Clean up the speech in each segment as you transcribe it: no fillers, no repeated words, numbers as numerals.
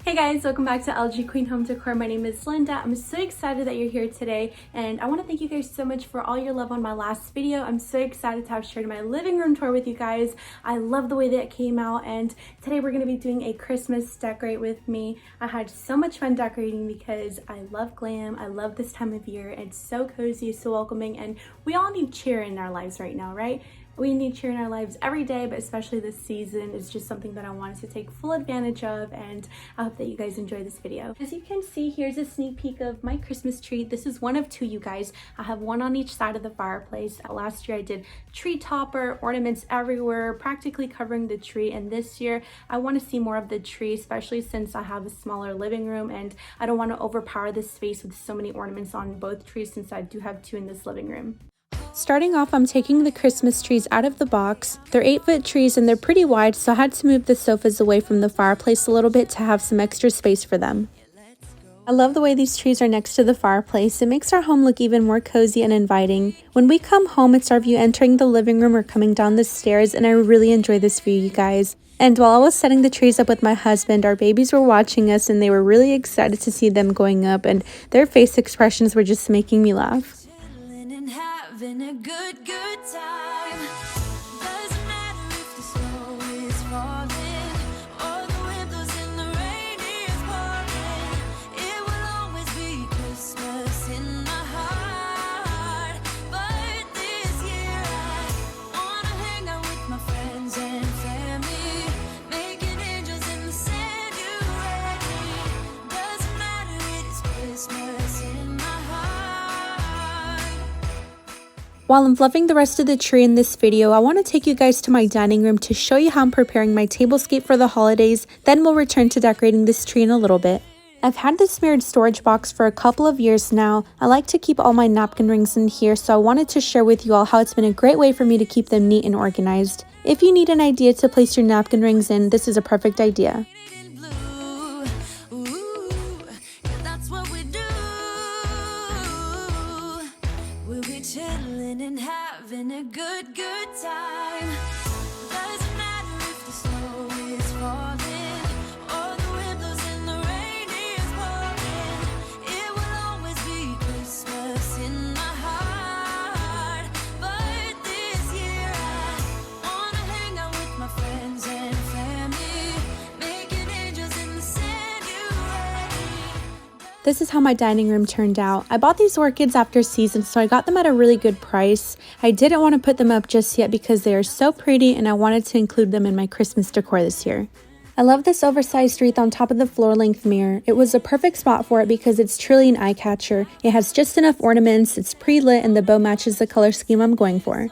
Hey guys, welcome back to LG Queen Home Decor. My name is Linda. I'm so excited that you're here today, and I want to thank you guys so much for all your love on my last video. I'm so excited to have shared my living room tour with you guys. I love the way that it came out, and today we're going to be doing a Christmas decorate with me. I had so much fun decorating because I love glam. I love this time of year. It's so cozy, so welcoming, and we all need cheer in our lives right now, right? We need cheer in our lives every day, but especially this season is just something that I wanted to take full advantage of, and I hope that you guys enjoy this video. As you can see, here's a sneak peek of my Christmas tree. This is one of two, you guys. I have one on each side of the fireplace. Last year I did tree topper, ornaments everywhere, practically covering the tree, and this year I want to see more of the tree, especially since I have a smaller living room and I don't want to overpower this space with so many ornaments on both trees since I do have two in this living room. Starting off, I'm taking the Christmas trees out of the box. They're 8-foot trees and they're pretty wide, so I had to move the sofas away from the fireplace a little bit to have some extra space for them. I love the way these trees are next to the fireplace. It makes our home look even more cozy and inviting. When we come home, it's our view entering the living room or coming down the stairs, and I really enjoy this view, you guys. And while I was setting the trees up with my husband, our babies were watching us and they were really excited to see them going up, and their face expressions were just making me laugh. Having a good time. Doesn't matter if the snow is falling or the wind blows and the rain is pouring. It will always be Christmas in my heart. But this year I wanna hang out with my friends and family, making angels in the sand. You ready? Doesn't matter, it is Christmas in my heart. While I'm fluffing the rest of the tree in this video, I want to take you guys to my dining room to show you how I'm preparing my tablescape for the holidays. Then we'll return to decorating this tree in a little bit. I've had this mirrored storage box for a couple of years now. I like to keep all my napkin rings in here, so I wanted to share with you all how it's been a great way for me to keep them neat and organized. If you need an idea to place your napkin rings in, this is a perfect idea. Chilling and having a good time. Doesn't matter if the snow is falling or the wind blows and the rain is pouring. It will always be Christmas in my heart. But this year I wanna hang out with my friends and family, making angels in the sand. You ready? This is how my dining room turned out. I bought these orchids after season, so I got them at a really good price. I didn't want to put them up just yet because they are so pretty and I wanted to include them in my Christmas decor this year. I love this oversized wreath on top of the floor-length mirror. It was a perfect spot for it because it's truly an eye catcher. It has just enough ornaments, it's pre-lit, and the bow matches the color scheme I'm going for.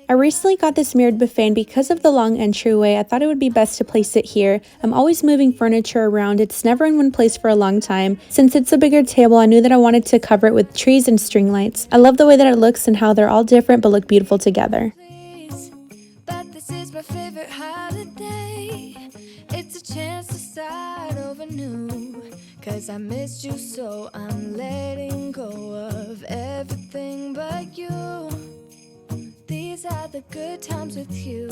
I recently got this mirrored buffet, and because of the long entryway, I thought it would be best to place it here. I'm always moving furniture around. It's never in one place for a long time. Since it's a bigger table, I knew that I wanted to cover it with trees and string lights. I love the way that it looks and how they're all different but look beautiful together. But this is my favorite holiday. It's a chance to start over new. 'Cause I missed you, so I'm letting go of everything but you. These are the good times with you.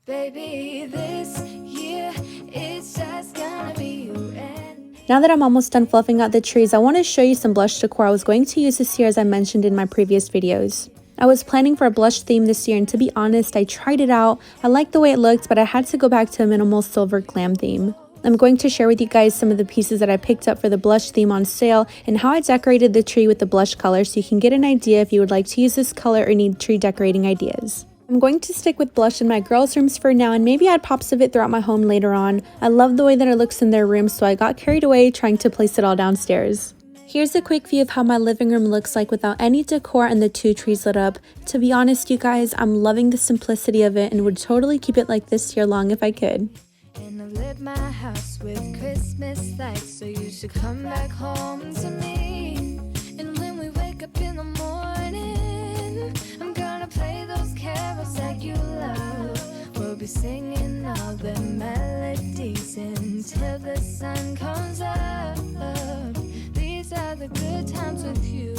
Baby, this year it's just gonna be you and me. Now that I'm almost done fluffing out the trees, I want to show you some blush decor I was going to use this year, as I mentioned in my previous videos. I was planning for a blush theme this year, and to be honest, I tried it out. I liked the way it looked, but I had to go back to a minimal silver glam theme. I'm going to share with you guys some of the pieces that I picked up for the blush theme on sale and how I decorated the tree with the blush color, so you can get an idea if you would like to use this color or need tree decorating ideas. I'm going to stick with blush in my girls' rooms for now and maybe add pops of it throughout my home later on. I love the way that it looks in their rooms, so I got carried away trying to place it all downstairs. Here's a quick view of how my living room looks like without any decor and the 2 trees lit up. To be honest, you guys, I'm loving the simplicity of it and would totally keep it like this year long if I could. And I lit my house with Christmas lights, so you should come back home to me. And when we wake up in the morning, I'm gonna play those carols that you love. We'll be singing all the melodies until the sun comes up. These are the good times with you.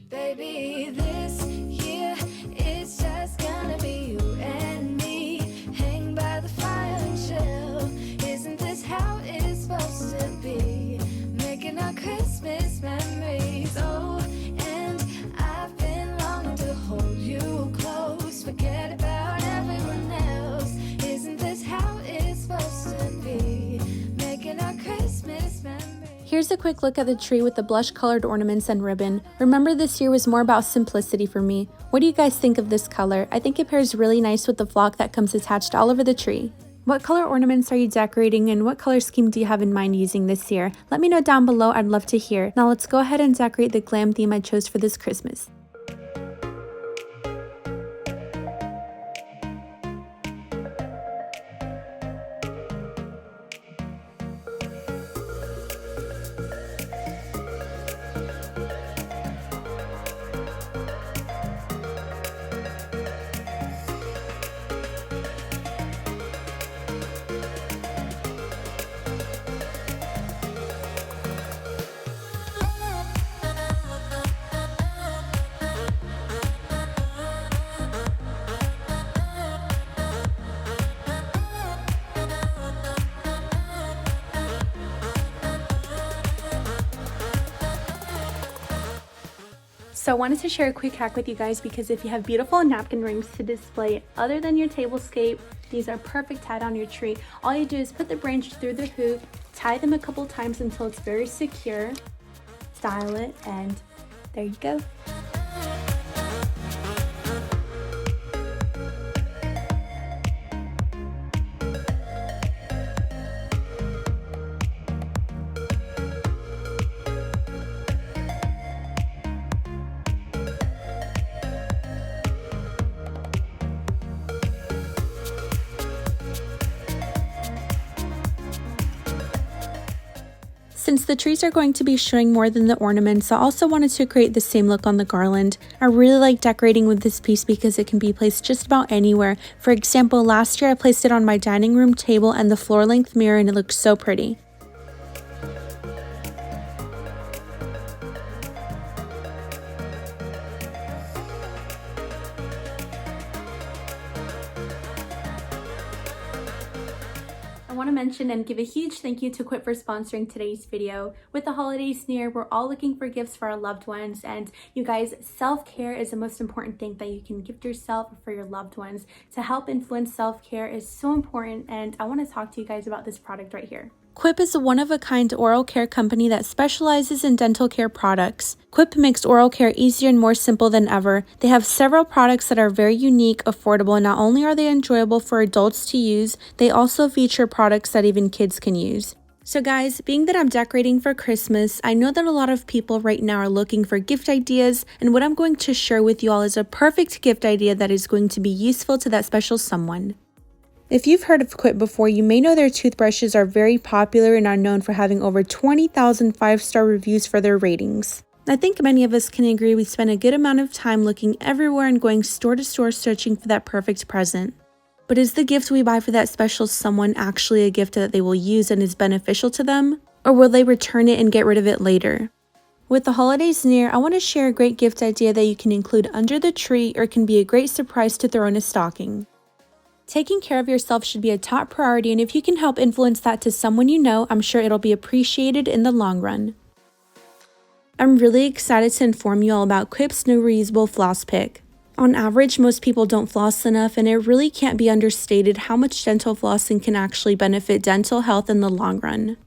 Baby, this year it's just gonna be you and me. Hang by the fire and chill. Isn't this how it's supposed to be? Making our Christmas memories. Oh, and I've been longing to hold you close. Forget about everyone else. Isn't this how it's supposed to be? Making our Christmas memories. Here's a quick look at the tree with the blush colored ornaments and ribbon. Remember, this year was more about simplicity for me. What do you guys think of this color? I think it pairs really nice with the flock that comes attached all over the tree. What color ornaments are you decorating and what color scheme do you have in mind using this year? Let me know down below, I'd love to hear. Now let's go ahead and decorate the glam theme I chose for this Christmas. So I wanted to share a quick hack with you guys because if you have beautiful napkin rings to display other than your tablescape, these are perfect tied on your tree. All you do is put the branch through the hoop, tie them a couple times until it's very secure, style it, and there you go. Since the trees are going to be showing more than the ornaments, I also wanted to create the same look on the garland. I really like decorating with this piece because it can be placed just about anywhere. For example, last year I placed it on my dining room table and the floor length mirror and it looked so pretty. I want to mention and give a huge thank you to Quip for sponsoring today's video. With the holidays near, we're all looking for gifts for our loved ones, and you guys, self-care is the most important thing that you can gift yourself or for your loved ones. To help influence self-care is so important, and I want to talk to you guys about this product right here. Quip is a one-of-a-kind oral care company that specializes in dental care products. Quip makes oral care easier and more simple than ever. They have several products that are very unique, affordable, and not only are they enjoyable for adults to use, they also feature products that even kids can use. So guys, being that I'm decorating for Christmas, I know that a lot of people right now are looking for gift ideas, and what I'm going to share with you all is a perfect gift idea that is going to be useful to that special someone. If you've heard of Quip before, you may know their toothbrushes are very popular and are known for having over 20,000 5-star reviews for their ratings. I think many of us can agree we spend a good amount of time looking everywhere and going store to store searching for that perfect present. But is the gift we buy for that special someone actually a gift that they will use and is beneficial to them? Or will they return it and get rid of it later? With the holidays near, I want to share a great gift idea that you can include under the tree or can be a great surprise to throw in a stocking. Taking care of yourself should be a top priority, and if you can help influence that to someone you know, I'm sure it'll be appreciated in the long run. I'm really excited to inform you all about Quip's new reusable floss pick. On average, most people don't floss enough, and it really can't be understated how much dental flossing can actually benefit dental health in the long run.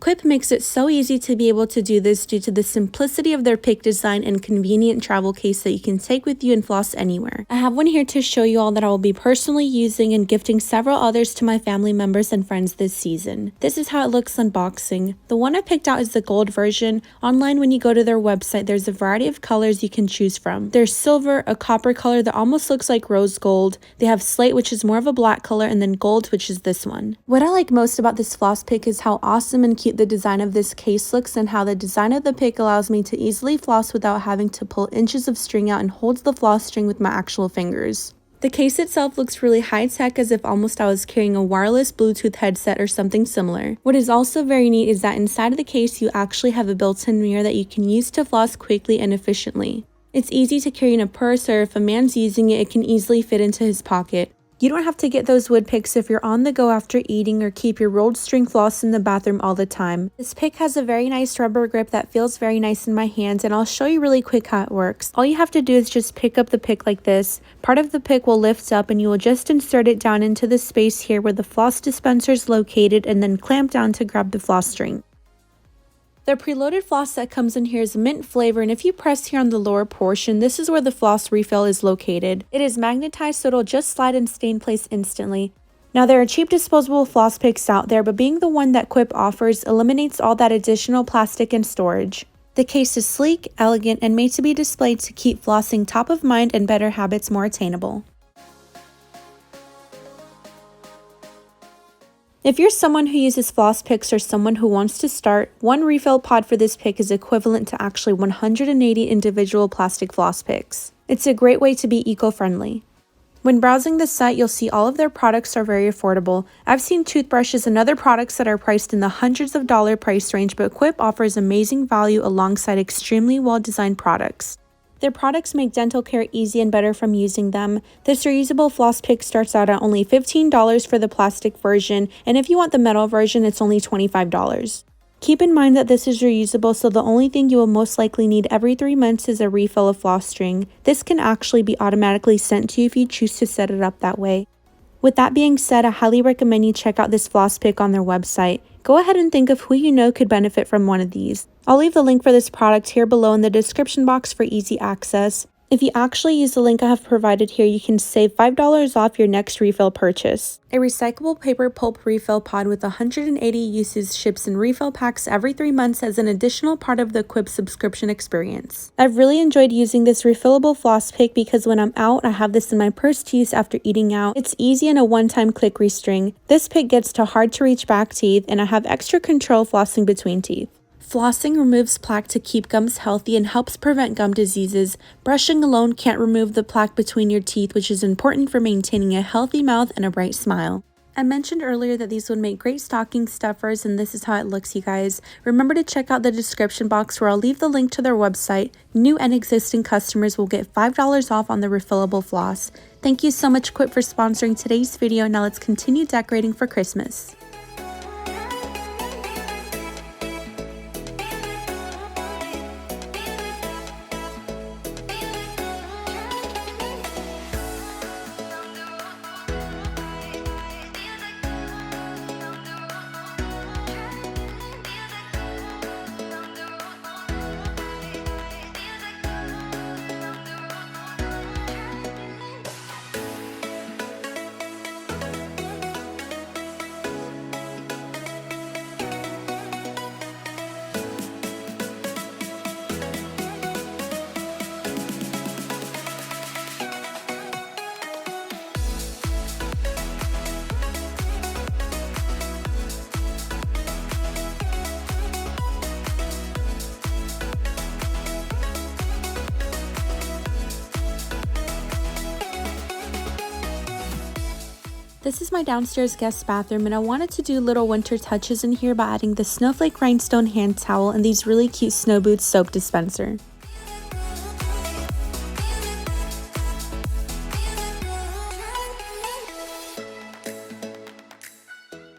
Quip makes it so easy to be able to do this due to the simplicity of their pick design and convenient travel case that you can take with you and floss anywhere. I have one here to show you all that I will be personally using and gifting several others to my family members and friends this season. This is how it looks unboxing. The one I picked out is the gold version. Online, when you go to their website, there's a variety of colors you can choose from. There's silver, a copper color that almost looks like rose gold. They have slate, which is more of a black color, and then gold, which is this one. What I like most about this floss pick is how awesome and cute the design of this case looks, and how the design of the pick allows me to easily floss without having to pull inches of string out and holds the floss string with my actual fingers. The case itself looks really high-tech, as if almost I was carrying a wireless Bluetooth headset or something similar. What is also very neat is that inside of the case you actually have a built-in mirror that you can use to floss quickly and efficiently. It's easy to carry in a purse, or if a man's using it, it can easily fit into his pocket. You don't have to get those wood picks if you're on the go after eating, or keep your rolled string floss in the bathroom all the time. This pick has a very nice rubber grip that feels very nice in my hands, and I'll show you really quick how it works. All you have to do is just pick up the pick like this. Part of the pick will lift up and you will just insert it down into the space here where the floss dispenser is located, and then clamp down to grab the floss string. The preloaded floss that comes in here is mint flavor, and if you press here on the lower portion, this is where the floss refill is located. It is magnetized, so it'll just slide and stay in place instantly. Now, there are cheap disposable floss picks out there, but being the one that Quip offers eliminates all that additional plastic and storage. The case is sleek, elegant, and made to be displayed to keep flossing top of mind and better habits more attainable. If you're someone who uses floss picks or someone who wants to start, one refill pod for this pick is equivalent to actually 180 individual plastic floss picks. It's a great way to be eco-friendly. When browsing the site, you'll see all of their products are very affordable. I've seen toothbrushes and other products that are priced in the hundreds of dollar price range, but Quip offers amazing value alongside extremely well-designed products. Their products make dental care easy and better from using them. This reusable floss pick starts out at only $15 for the plastic version, and if you want the metal version, it's only $25. Keep in mind that this is reusable, so the only thing you will most likely need every 3 months is a refill of floss string. This can actually be automatically sent to you if you choose to set it up that way. With that being said, I highly recommend you check out this floss pick on their website. Go ahead and think of who you know could benefit from one of these. I'll leave the link for this product here below in the description box for easy access. If you actually use the link I have provided here, you can save $5 off your next refill purchase. A recyclable paper pulp refill pod with 180 uses ships in refill packs every 3 months as an additional part of the Quip subscription experience. I've really enjoyed using this refillable floss pick because when I'm out, I have this in my purse to use after eating out. It's easy and a one-time click restring. This pick gets to hard to reach back teeth, and I have extra control flossing between teeth. Flossing removes plaque to keep gums healthy and helps prevent gum diseases. Brushing alone can't remove the plaque between your teeth, which is important for maintaining a healthy mouth and a bright smile. I mentioned earlier that these would make great stocking stuffers, and this is how it looks, you guys. Remember to check out the description box where I'll leave the link to their website. New and existing customers will get $5 off on the refillable floss. Thank you so much, Quip, for sponsoring today's video. Now let's continue decorating for Christmas. This is my downstairs guest bathroom, and I wanted to do little winter touches in here by adding the snowflake rhinestone hand towel and these really cute snow boots soap dispenser.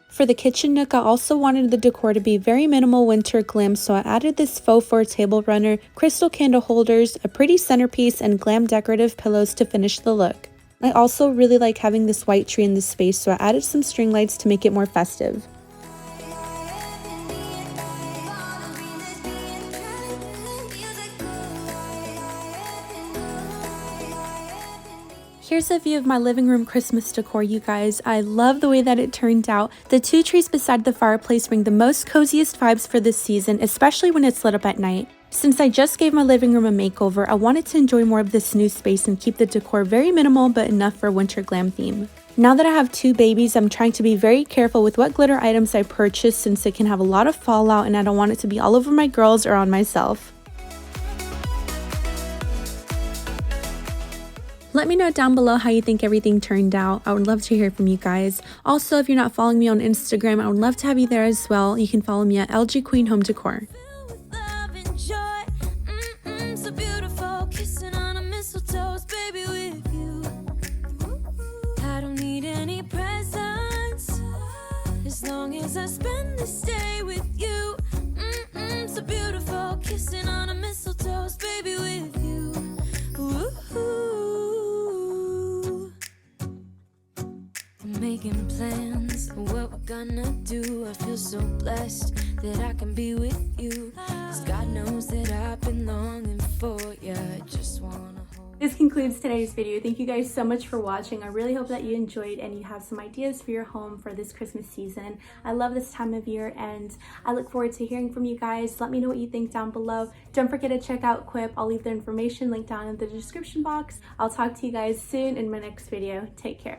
For the kitchen nook, I also wanted the decor to be very minimal winter glam, so I added this faux fur table runner, crystal candle holders, a pretty centerpiece, and glam decorative pillows to finish the look. I also really like having this white tree in this space, so I added some string lights to make it more festive. Here's a view of my living room Christmas decor, you guys. I love the way that it turned out. The 2 trees beside the fireplace bring the most coziest vibes for this season, especially when it's lit up at night. Since I just gave my living room a makeover, I wanted to enjoy more of this new space and keep the decor very minimal but enough for a winter glam theme. Now that I have 2 babies, I'm trying to be very careful with what glitter items I purchase since it can have a lot of fallout and I don't want it to be all over my girls or on myself. Let me know down below how you think everything turned out. I would love to hear from you guys. Also, if you're not following me on Instagram, I would love to have you there as well. You can follow me at LGQUEENhomedecor. As long as I spend this day with you, so beautiful, kissing on a mistletoe, baby, with you. Ooh. I'm making plans of what we're gonna do. I feel so blessed that I can be with you. 'Cause God knows that I've been longing for you. I just wanna. This concludes today's video. Thank you guys so much for watching. I really hope that you enjoyed and you have some ideas for your home for this Christmas season. I love this time of year and I look forward to hearing from you guys. Let me know what you think down below. Don't forget to check out Quip. I'll leave the information linked down in the description box. I'll talk to you guys soon in my next video. Take care.